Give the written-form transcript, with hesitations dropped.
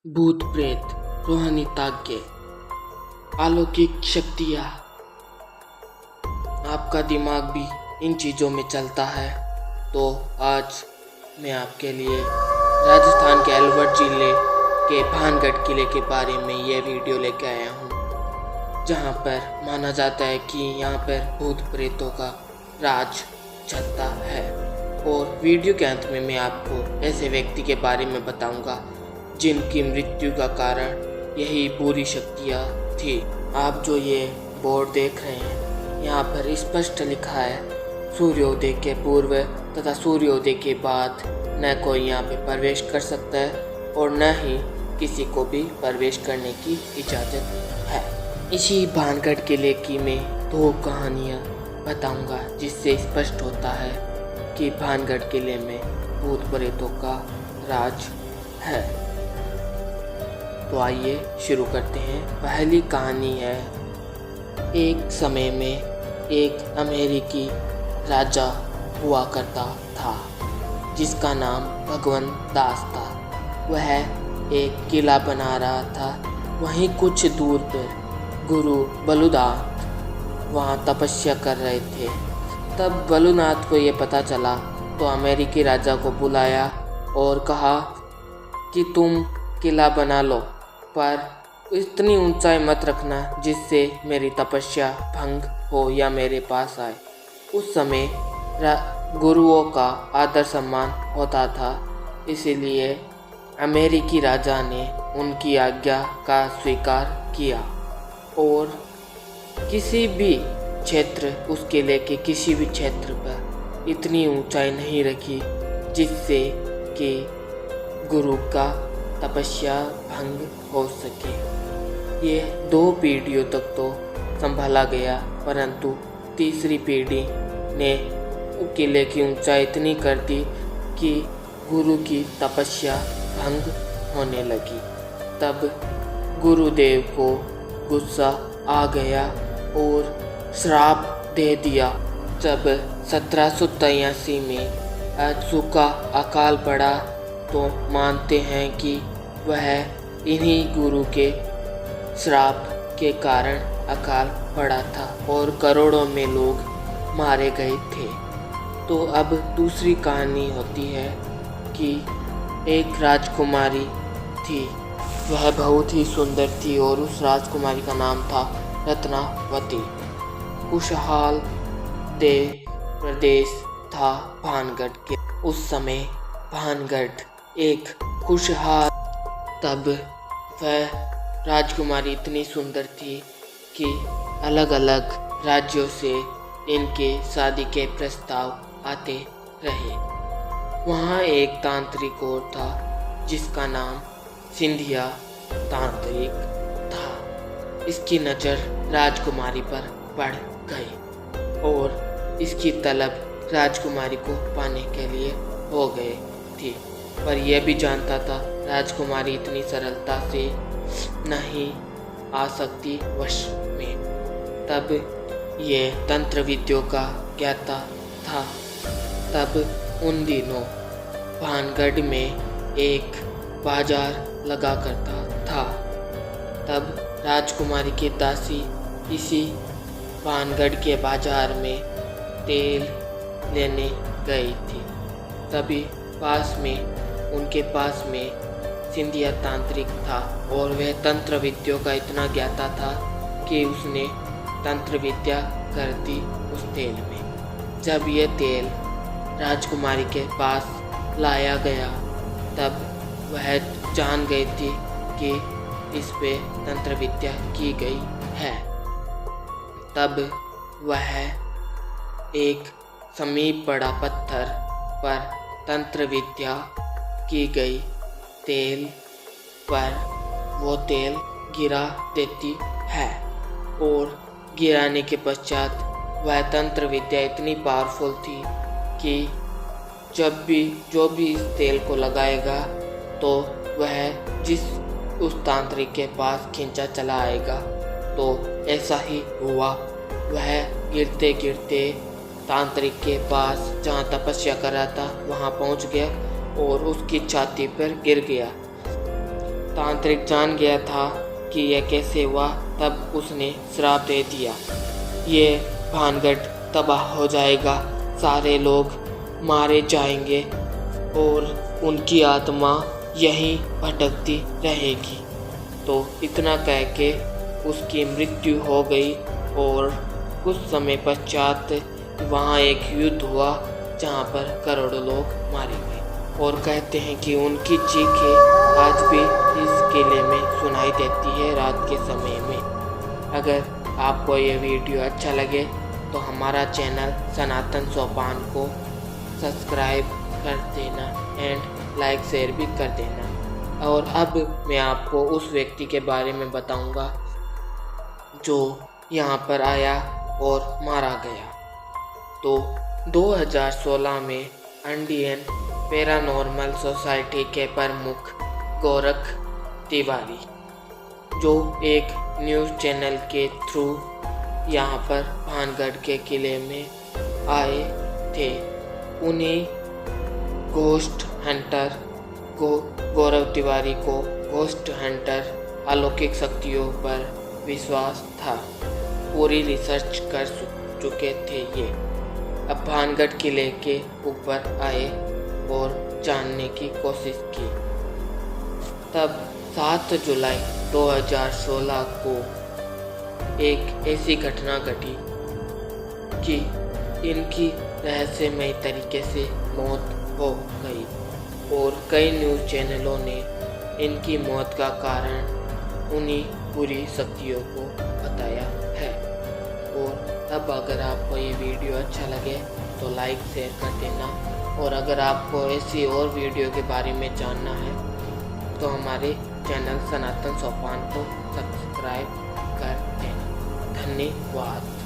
भूत प्रेत, रूहानी ताक़े, अलौकिक शक्तियाँ। आपका दिमाग भी इन चीज़ों में चलता है। तो आज मैं आपके लिए राजस्थान के अलवर जिले के भानगढ़ किले के बारे में ये वीडियो लेके आया हूँ, जहाँ पर माना जाता है कि यहाँ पर भूत प्रेतों का राज चलता है। और वीडियो के अंत में मैं आपको ऐसे व्यक्ति के बारे में बताऊंगा जिनकी मृत्यु का कारण यही बुरी शक्तियाँ थी। आप जो ये बोर्ड देख रहे हैं, यहाँ पर स्पष्ट लिखा है सूर्योदय के पूर्व तथा सूर्योदय के बाद न कोई यहाँ पे प्रवेश कर सकता है और न ही किसी को भी प्रवेश करने की इजाज़त है। इसी भानगढ़ किले की मैं दो कहानियाँ बताऊंगा, जिससे स्पष्ट होता है कि भानगढ़ किले में भूत प्रेतों का राज है। तो आइए शुरू करते हैं। पहली कहानी है, एक समय में एक अमेरिकी राजा हुआ करता था जिसका नाम भगवंत दास था। वह एक किला बना रहा था। वहीं कुछ दूर पर गुरु बलुनाथ वहाँ तपस्या कर रहे थे। तब बलुनाथ को ये पता चला तो अमेरिकी राजा को बुलाया और कहा कि तुम किला बना लो, पर इतनी ऊंचाई मत रखना जिससे मेरी तपस्या भंग हो या मेरे पास आए। उस समय गुरुओं का आदर सम्मान होता था, इसीलिए अमेरिकी राजा ने उनकी आज्ञा का स्वीकार किया और किसी भी क्षेत्र, उस किले के किसी भी क्षेत्र पर इतनी ऊंचाई नहीं रखी जिससे कि गुरु का तपस्या भंग हो सके। ये 2 पीढ़ियों तक तो संभाला गया, परंतु तीसरी पीढ़ी ने किले की ऊंचाई इतनी कर दी कि गुरु की तपस्या भंग होने लगी। तब गुरुदेव को गुस्सा आ गया और श्राप दे दिया। जब 1783 में सूखा अकाल पड़ा तो मानते हैं कि वह इन्हीं गुरु के श्राप के कारण अकाल पड़ा था और करोड़ों में लोग मारे गए थे। तो अब दूसरी कहानी होती है कि एक राजकुमारी थी। वह बहुत ही सुंदर थी और उस राजकुमारी का नाम था रत्नावती। खुशहाल प्रदेश था भानगढ़ के। उस समय भानगढ़ एक खुशहाल, तब वह राजकुमारी इतनी सुंदर थी कि अलग अलग राज्यों से इनके शादी के प्रस्ताव आते रहे। वहाँ एक तांत्रिक और था जिसका नाम सिंधिया तांत्रिक था। इसकी नज़र राजकुमारी पर पड़ गई और इसकी तलब राजकुमारी को पाने के लिए हो गई थी, पर यह भी जानता था राजकुमारी इतनी सरलता से नहीं आ सकती वश में। तब ये तंत्र विद्यों का ज्ञाता था। तब उन दिनों भानगढ़ में एक बाजार लगा करता था। तब राजकुमारी की दासी इसी भानगढ़ के बाजार में तेल लेने गई थी। तभी उनके पास में सिंधिया तांत्रिक था और वह तंत्र विद्यों का इतना ज्ञाता था कि उसने तंत्र विद्या कर दी उस तेल में। जब यह तेल राजकुमारी के पास लाया गया तब वह जान गई थी कि इस पे तंत्र विद्या की गई है। तब वह एक समीप बड़ा पत्थर पर तंत्र विद्या की गई तेल पर वो तेल गिरा देती है और गिराने के पश्चात वह तंत्र विद्या इतनी पावरफुल थी कि जो भी इस तेल को लगाएगा तो वह उस तांत्रिक के पास खींचा चला आएगा। तो ऐसा ही हुआ। वह गिरते गिरते तांत्रिक के पास जहाँ तपस्या कर रहा था वहाँ पहुँच गया और उसकी छाती पर गिर गया। तांत्रिक जान गया था कि यह कैसे हुआ, तब उसने श्राप दे दिया, ये भानगढ़ तबाह हो जाएगा, सारे लोग मारे जाएंगे और उनकी आत्मा यहीं भटकती रहेगी। तो इतना कह के उसकी मृत्यु हो गई और कुछ समय पश्चात वहाँ एक युद्ध हुआ जहाँ पर करोड़ों लोग मारे गए। और कहते हैं कि उनकी चीखें आज भी इस किले में सुनाई देती है रात के समय में। अगर आपको ये वीडियो अच्छा लगे तो हमारा चैनल सनातन सोपान को सब्सक्राइब कर देना एंड लाइक शेयर भी कर देना। और अब मैं आपको उस व्यक्ति के बारे में बताऊंगा जो यहाँ पर आया और मारा गया। तो 2016 में इंडियन पैरानॉर्मल सोसाइटी के प्रमुख गोरख तिवारी, जो एक न्यूज़ चैनल के थ्रू यहाँ पर भानगढ़ के किले में आए थे, उन्हें घोस्ट हंटर गौरव तिवारी को घोस्ट हंटर अलौकिक शक्तियों पर विश्वास था। पूरी रिसर्च कर चुके थे ये। अब भानगढ़ किले के ऊपर आए और जानने की कोशिश की। तब 7 जुलाई 2016 को एक ऐसी घटना घटी कि इनकी रहस्यमय तरीके से मौत हो गई और कई न्यूज़ चैनलों ने इनकी मौत का कारण उन्हीं बुरी शक्तियों को बताया है। और अब अगर आपको ये वीडियो अच्छा लगे तो लाइक शेयर कर देना, और अगर आपको ऐसी और वीडियो के बारे में जानना है तो हमारे चैनल सनातन सोपान को सब्सक्राइब कर देना। धन्यवाद।